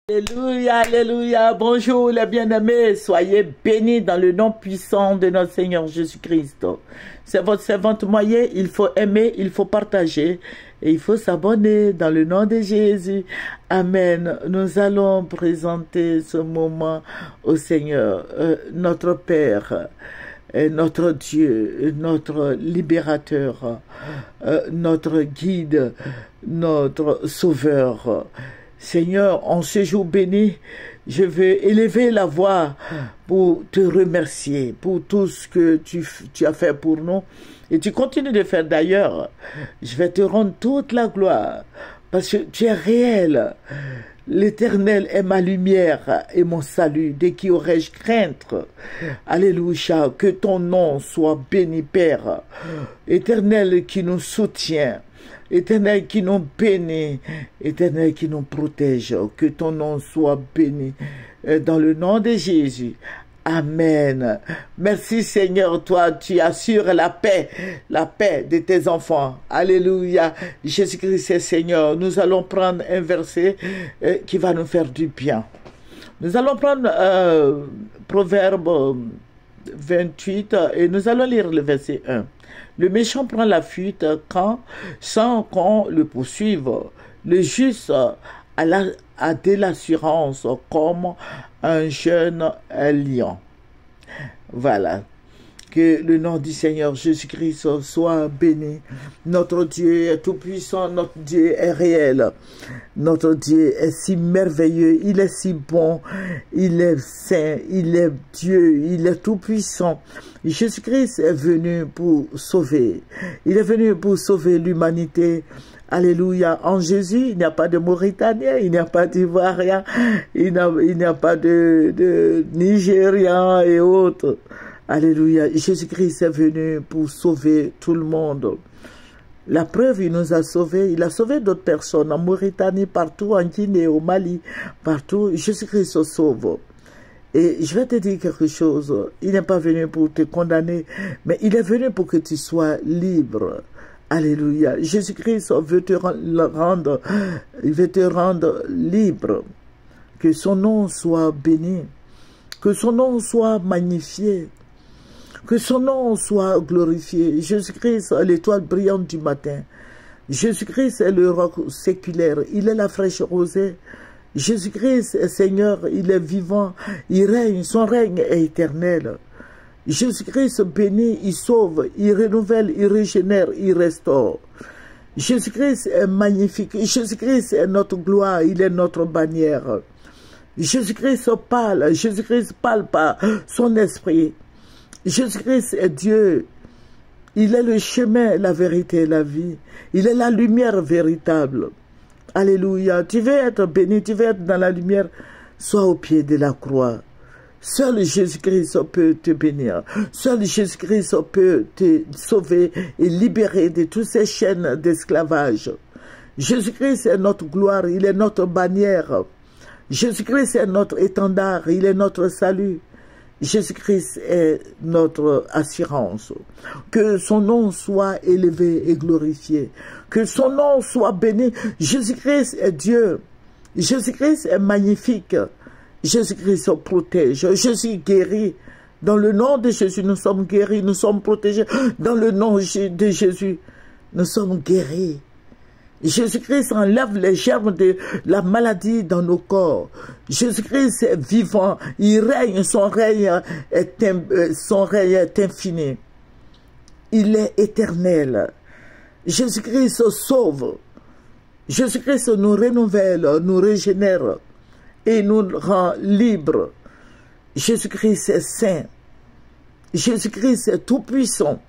Alléluia, alléluia. Bonjour les bien-aimés. Soyez bénis dans le nom puissant de notre Seigneur Jésus-Christ. C'est votre servante moyen. Il faut aimer, il faut partager et il faut s'abonner dans le nom de Jésus. Amen. Nous allons présenter ce moment au Seigneur, notre Père, notre Dieu, notre libérateur, notre guide, notre sauveur. Seigneur, en ce jour béni, je veux élever la voix pour te remercier pour tout ce que tu as fait pour nous. Et tu continues de faire d'ailleurs. Je vais te rendre toute la gloire parce que tu es réel. L'Éternel est ma lumière et mon salut. De qui aurais-je crainte? Alléluia. Que ton nom soit béni, Père. Éternel qui nous soutient. Éternel qui nous bénit, Éternel qui nous protège, que ton nom soit béni dans le nom de Jésus. Amen. Merci Seigneur, toi tu assures la paix de tes enfants. Alléluia. Jésus-Christ est Seigneur. Nous allons prendre un verset qui va nous faire du bien. Nous allons prendre Proverbe 28 et nous allons lire le verset 1. Le méchant prend la fuite sans qu'on le poursuive. Le juste a de l'assurance comme un jeune lion. Voilà. Que le nom du Seigneur Jésus-Christ soit béni. Notre Dieu est tout-puissant, notre Dieu est réel. Notre Dieu est si merveilleux, il est si bon, il est saint, il est Dieu, il est tout-puissant. Jésus-Christ est venu pour sauver. Il est venu pour sauver l'humanité. Alléluia. En Jésus, il n'y a pas de Mauritanien, il n'y a pas d'Ivoirien, il n'y a pas de Nigérian et autres. Alléluia. Jésus-Christ est venu pour sauver tout le monde. La preuve, il nous a sauvés. Il a sauvé d'autres personnes en Mauritanie, partout, en Guinée, au Mali, partout. Jésus-Christ sauve. Et je vais te dire quelque chose. Il n'est pas venu pour te condamner, mais il est venu pour que tu sois libre. Alléluia. Jésus-Christ veut te rendre libre. Que son nom soit béni. Que son nom soit magnifié. Que son nom soit glorifié. Jésus-Christ est l'étoile brillante du matin. Jésus-Christ est le roc séculaire. Il est la fraîche rosée. Jésus-Christ est Seigneur. Il est vivant. Il règne. Son règne est éternel. Jésus-Christ bénit. Il sauve. Il renouvelle. Il régénère. Il restaure. Jésus-Christ est magnifique. Jésus-Christ est notre gloire. Il est notre bannière. Jésus-Christ parle. Jésus-Christ parle par son esprit. Jésus-Christ est Dieu. Il est le chemin, la vérité et la vie. Il est la lumière véritable. Alléluia. Tu veux être béni, tu veux être dans la lumière, sois au pied de la croix. Seul Jésus-Christ peut te bénir. Seul Jésus-Christ peut te sauver et libérer de toutes ces chaînes d'esclavage. Jésus-Christ est notre gloire, il est notre bannière. Jésus-Christ est notre étendard, il est notre salut. Jésus-Christ est notre assurance. Que son nom soit élevé et glorifié. Que son nom soit béni. Jésus-Christ est Dieu. Jésus-Christ est magnifique. Jésus-Christ protège. Jésus guérit. Dans le nom de Jésus, nous sommes guéris, nous sommes protégés. Dans le nom de Jésus, nous sommes guéris. Jésus-Christ enlève les germes de la maladie dans nos corps. Jésus-Christ est vivant. Il règne. Son règne est infini. Il est éternel. Jésus-Christ sauve. Jésus-Christ nous renouvelle, nous régénère et nous rend libres. Jésus-Christ est saint. Jésus-Christ est tout-puissant.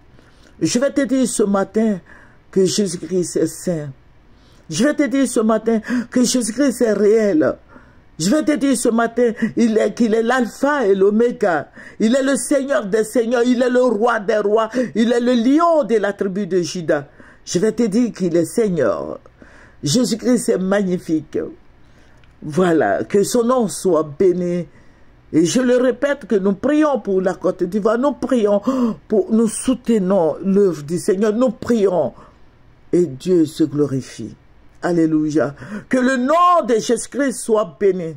Je vais te dire ce matin que Jésus-Christ est saint. Je vais te dire ce matin que Jésus-Christ est réel. Je vais te dire ce matin qu'il est l'alpha et l'oméga. Il est le Seigneur des seigneurs. Il est le roi des rois. Il est le lion de la tribu de Juda. Je vais te dire qu'il est Seigneur. Jésus-Christ est magnifique. Voilà, que son nom soit béni. Et je le répète que nous prions pour la Côte d'Ivoire. Nous prions nous soutenons l'œuvre du Seigneur. Nous prions et Dieu se glorifie. Alléluia. Que le nom de Jésus-Christ soit béni.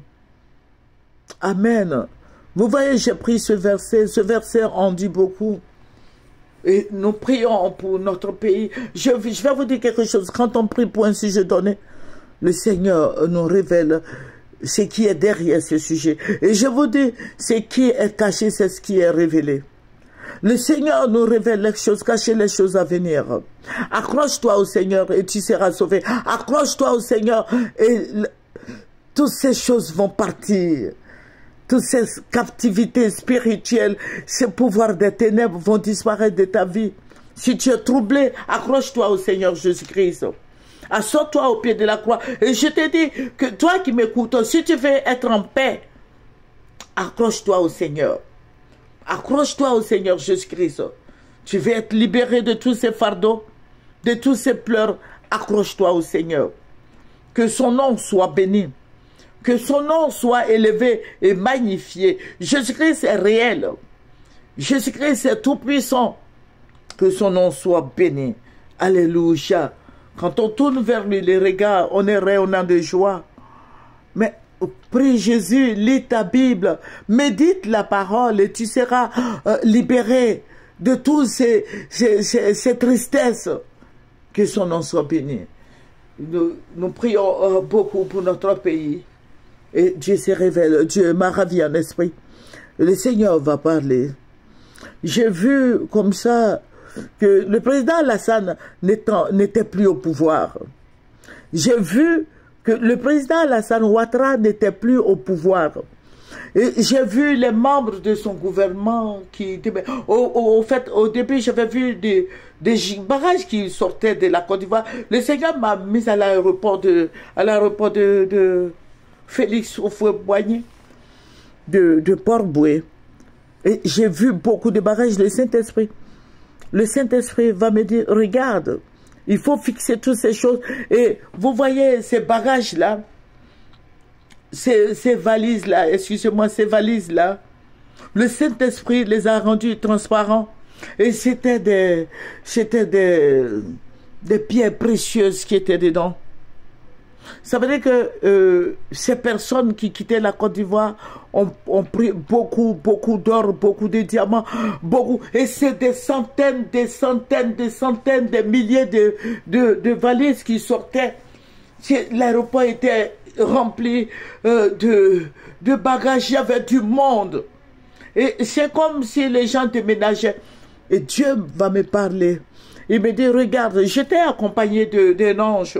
Amen. Vous voyez, j'ai pris ce verset en dit beaucoup. Et nous prions pour notre pays. Je vais vous dire quelque chose. Quand on prie pour un sujet donné, le Seigneur nous révèle ce qui est derrière ce sujet. Et je vous dis, ce qui est caché, c'est ce qui est révélé. Le Seigneur nous révèle les choses cachées, les choses à venir. Accroche-toi au Seigneur et tu seras sauvé. Accroche-toi au Seigneur et toutes ces choses vont partir. Toutes ces captivités spirituelles, ces pouvoirs des ténèbres vont disparaître de ta vie. Si tu es troublé, accroche-toi au Seigneur Jésus-Christ. Assois-toi au pied de la croix. Et je te dis que toi qui m'écoutes, si tu veux être en paix, accroche-toi au Seigneur. Accroche-toi au Seigneur Jésus-Christ. Tu veux être libéré de tous ces fardeaux, de tous ces pleurs. Accroche-toi au Seigneur. Que son nom soit béni. Que son nom soit élevé et magnifié. Jésus-Christ est réel. Jésus-Christ est tout-puissant. Que son nom soit béni. Alléluia. Quand on tourne vers lui les regards, on est rayonnant de joie. Mais prie Jésus, lis ta Bible, médite la parole et tu seras libéré de toutes ces tristesses. Que son nom soit béni. Nous prions beaucoup pour notre pays. Et Dieu se révèle, Dieu m'a ravi en esprit. Le Seigneur va parler. J'ai vu comme ça que le président Alassane n'était plus au pouvoir. J'ai vu que le président Alassane Ouattara n'était plus au pouvoir. Et j'ai vu les membres de son gouvernement qui... Au fait, au début, j'avais vu des barrages qui sortaient de la Côte d'Ivoire. Le Seigneur m'a mis à l'aéroport de Félix Houphouët-Boigny, de Port-Boué. Et j'ai vu beaucoup de barrages, le Saint-Esprit. Le Saint-Esprit va me dire, regarde, il faut fixer toutes ces choses. Et vous voyez ces barrages-là, ces valises-là, excusez-moi, ces valises-là, le Saint-Esprit les a rendus transparents. Et c'était des pierres précieuses qui étaient dedans. Ça veut dire que ces personnes qui quittaient la Côte d'Ivoire ont pris beaucoup d'or, beaucoup de diamants, beaucoup. Et c'est des centaines, des milliers de valises qui sortaient. L'aéroport était rempli de bagages, il y avait du monde. Et c'est comme si les gens déménageaient. Et Dieu va me parler. Il me dit, regarde, j'étais accompagné d'un ange.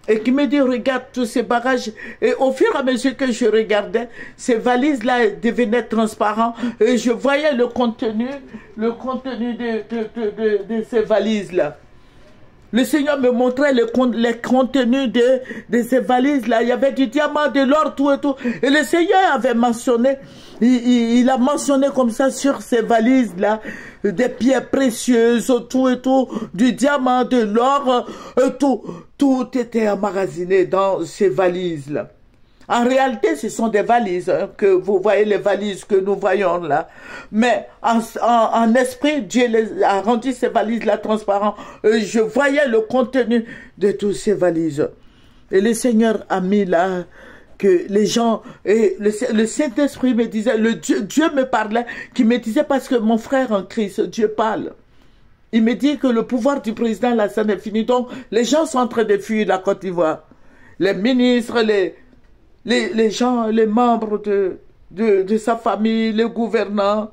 Et qui me dit, regarde tous ces bagages. Et au fur et à mesure que je regardais, ces valises-là devenaient transparentes. Et je voyais le contenu de ces valises-là. Le Seigneur me montrait les contenus de ces valises-là. Il y avait du diamant, de l'or, tout et tout. Et le Seigneur avait mentionné, il a mentionné comme ça sur ces valises-là, des pierres précieuses, tout et tout, du diamant, de l'or, tout. Tout était emmagasiné dans ces valises-là. En réalité, ce sont des valises, hein, que vous voyez les valises que nous voyons là. Mais en esprit, Dieu a rendu ces valises-là transparentes. Je voyais le contenu de toutes ces valises. Et le Seigneur a mis là que les gens, et le Saint-Esprit me disait, Dieu me parlait, qui me disait, parce que mon frère en Christ, Dieu parle. Il me dit que le pouvoir du président Alassane est fini. Donc, les gens sont en train de fuir la Côte d'Ivoire. Les ministres, les gens, les membres de sa famille, les gouvernants,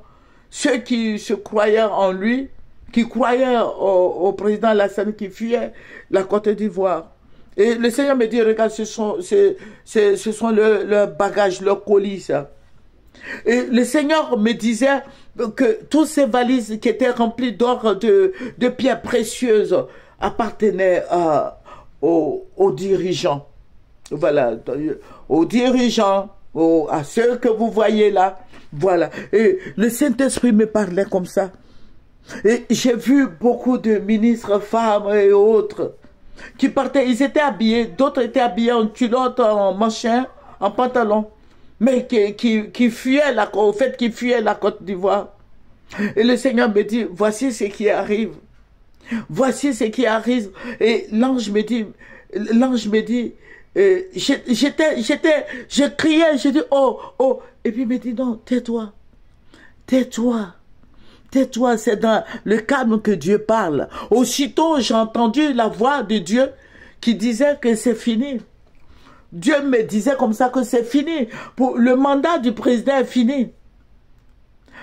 ceux qui se croyaient en lui, qui croyaient au président Alassane qui fuyait la Côte d'Ivoire. Et le Seigneur me dit, regarde, ce sont leurs bagages, leurs colis, ça. Et le Seigneur me disait que toutes ces valises qui étaient remplies d'or, de pierres précieuses, appartenaient aux dirigeants. Voilà, aux dirigeants, à ceux que vous voyez là. Voilà. Et le Saint-Esprit me parlait comme ça. Et j'ai vu beaucoup de ministres, femmes et autres qui partaient. Ils étaient habillés, d'autres étaient habillés en culotte, en machin, en pantalon. Mais qui fuyaient qui fuyaient la Côte d'Ivoire. Et le Seigneur me dit, voici ce qui arrive. Voici ce qui arrive. Et l'ange me dit, je criais, j'ai dit, oh, oh. Et puis il me dit, non, tais-toi, tais-toi. Tais-toi, c'est dans le calme que Dieu parle. Aussitôt, j'ai entendu la voix de Dieu qui disait que c'est fini. Dieu me disait comme ça que c'est fini. Le mandat du président est fini.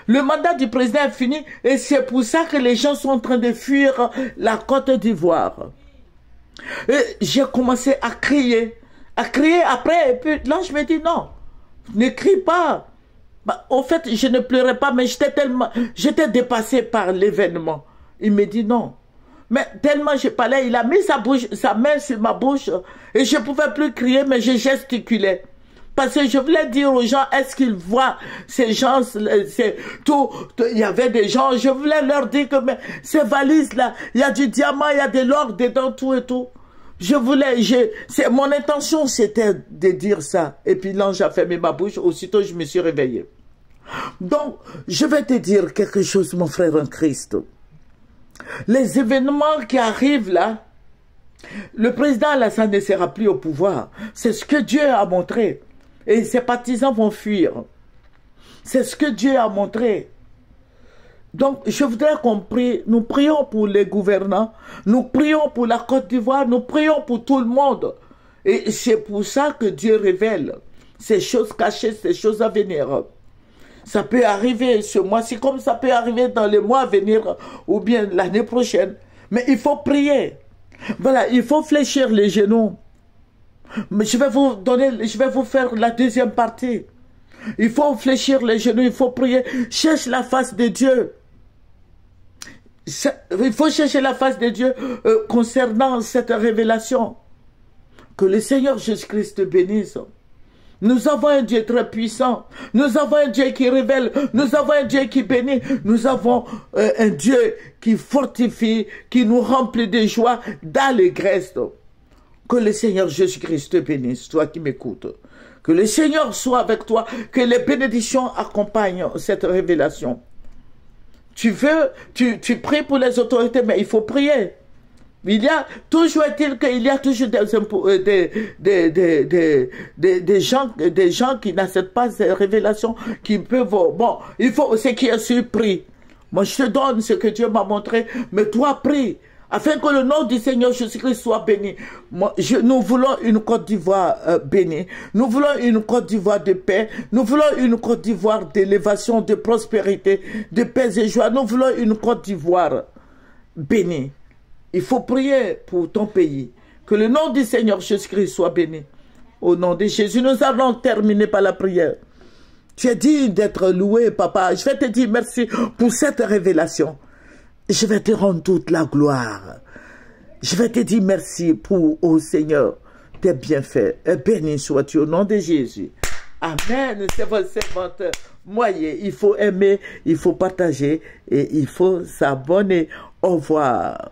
Le mandat du président est fini et c'est pour ça que les gens sont en train de fuir la Côte d'Ivoire. J'ai commencé à crier après et puis là je me dis non, ne crie pas. Bah, au fait, je ne pleurais pas, mais j'étais dépassé par l'événement. Il me dit non. Mais tellement je parlais, il a mis sa main sur ma bouche et je ne pouvais plus crier, mais je gesticulais. Parce que je voulais dire aux gens, est-ce qu'ils voient ces gens, il y avait des gens, je voulais leur dire que mais, ces valises-là, il y a du diamant, il y a de l'or dedans, tout et tout. Mon intention c'était de dire ça. Et puis l'ange a fermé ma bouche, aussitôt je me suis réveillé. Donc, je vais te dire quelque chose, mon frère en Christ. Les événements qui arrivent là, le président Alassane ne sera plus au pouvoir. C'est ce que Dieu a montré. Et ses partisans vont fuir. C'est ce que Dieu a montré. Donc, je voudrais qu'on prie. Nous prions pour les gouvernants. Nous prions pour la Côte d'Ivoire. Nous prions pour tout le monde. Et c'est pour ça que Dieu révèle ces choses cachées, ces choses à venir. Ça peut arriver ce mois-ci, comme ça peut arriver dans les mois à venir ou bien l'année prochaine. Mais il faut prier. Voilà, il faut fléchir les genoux. Mais je vais vous faire la deuxième partie. Il faut fléchir les genoux, il faut prier. Cherche la face de Dieu. Il faut chercher la face de Dieu concernant cette révélation. Que le Seigneur Jésus-Christ te bénisse. Nous avons un Dieu très puissant. Nous avons un Dieu qui révèle. Nous avons un Dieu qui bénit. Nous avons un Dieu qui fortifie, qui nous remplit de joie, d'allégresse. Que le Seigneur Jésus-Christ te bénisse, toi qui m'écoutes. Que le Seigneur soit avec toi. Que les bénédictions accompagnent cette révélation. Tu pries pour les autorités, mais il faut prier. Il y a toujours des gens qui n'acceptent pas ces révélations, qui peuvent, bon, il faut, ce qui est surpris. Moi, je te donne ce que Dieu m'a montré, mais toi, prie, afin que le nom du Seigneur Jésus-Christ soit béni. Nous voulons une Côte d'Ivoire bénie. Nous voulons une Côte d'Ivoire de paix. Nous voulons une Côte d'Ivoire d'élévation, de prospérité, de paix et joie. Nous voulons une Côte d'Ivoire bénie. Il faut prier pour ton pays. Que le nom du Seigneur Jésus-Christ soit béni. Au nom de Jésus, nous allons terminer par la prière. Tu es digne d'être loué, papa. Je vais te dire merci pour cette révélation. Je vais te rendre toute la gloire. Je vais te dire merci pour, ô Seigneur, tes bienfaits. Béni sois-tu au nom de Jésus. Amen. C'est votre servante Moyer. Il faut aimer, il faut partager et il faut s'abonner. Au revoir.